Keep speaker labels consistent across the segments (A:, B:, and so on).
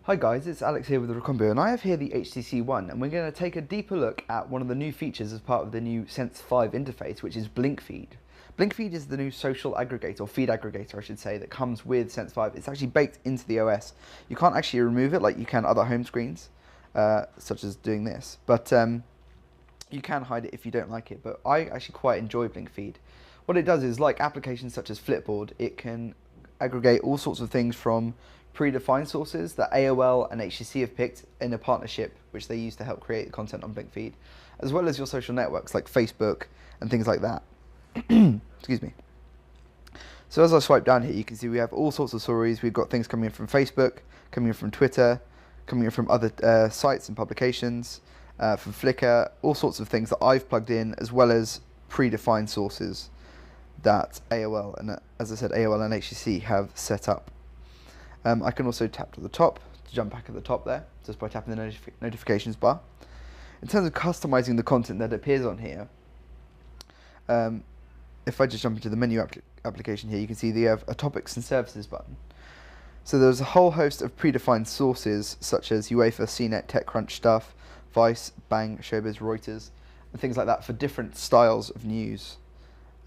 A: Hi guys, it's Alex here with the Recombo, and I have here the HTC One, and we're going to take a deeper look at one of the new features as part of the new Sense 5 interface, which is BlinkFeed. BlinkFeed is the new social aggregator, or feed aggregator I should say, that comes with Sense 5. It's actually baked into the OS. You can't actually remove it like you can other home screens, such as doing this, but you can hide it if you don't like it, but I actually quite enjoy BlinkFeed. What it does is, like applications such as Flipboard, it can aggregate all sorts of things from predefined sources that AOL and HTC have picked in a partnership which they use to help create content on BlinkFeed, as well as your social networks like Facebook and things like that. Excuse me. So as I swipe down here, you can see we have all sorts of stories. We've got things coming in from Facebook, coming in from Twitter, coming in from other sites and publications, from Flickr, all sorts of things that I've plugged in, as well as predefined sources that AOL and, as I said, AOL and HTC have set up. I can also tap to the top to jump back at the top there, just by tapping the notifications bar. In terms of customizing the content that appears on here, if I just jump into the menu application here, you can see they have a topics and services button. So there's a whole host of predefined sources such as UEFA, CNET, TechCrunch stuff, Vice, Bang, Showbiz, Reuters, and things like that for different styles of news.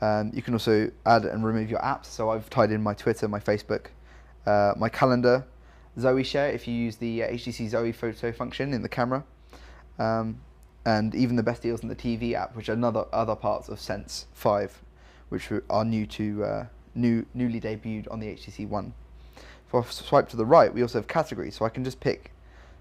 A: You can also add and remove your apps, so I've tied in my Twitter, my Facebook, my calendar, Zoe Share if you use the HTC Zoe photo function in the camera, and even the best deals in the TV app, which are other parts of Sense 5, which are new to newly debuted on the HTC One. If I swipe to the right, we also have categories, so I can just pick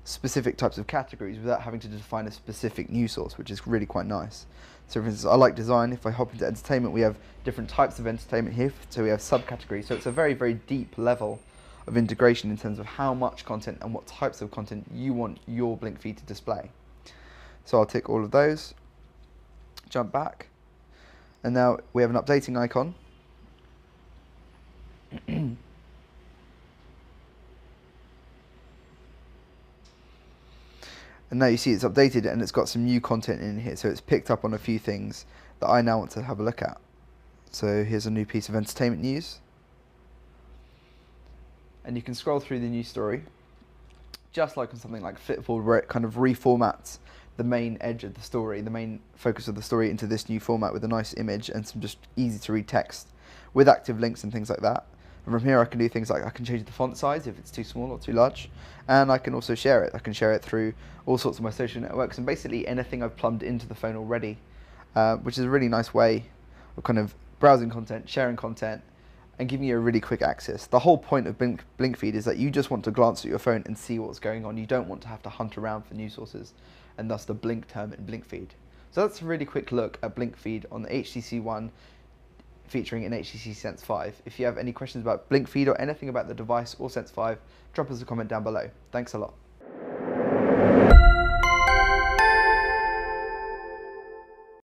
A: specific types of categories without having to define a specific news source, which is really quite nice. So for instance, I like design. If I hop into entertainment, we have different types of entertainment here, so we have subcategories. So it's a very, very deep level of integration in terms of how much content and what types of content you want your BlinkFeed to display. So I'll tick all of those, jump back, and now we have an updating icon. And now you see it's updated and it's got some new content in here, so it's picked up on a few things that I now want to have a look at. So here's a new piece of entertainment news. And you can scroll through the news story, just like on something like Flipboard, where it kind of reformats the main edge of the story, the main focus of the story, into this new format with a nice image and some just easy to read text with active links and things like that. And from here I can do things like I can change the font size if it's too small or too large, and I can also share it. I can share it through all sorts of my social networks and basically anything I've plumbed into the phone already, which is a really nice way of kind of browsing content, sharing content, and giving you a really quick access. The whole point of BlinkFeed is that you just want to glance at your phone and see what's going on. You don't want to have to hunt around for news sources, and thus the blink term in BlinkFeed. So that's a really quick look at BlinkFeed on the HTC One featuring an HTC Sense 5. If you have any questions about BlinkFeed or anything about the device or Sense 5, drop us a comment down below. Thanks a lot.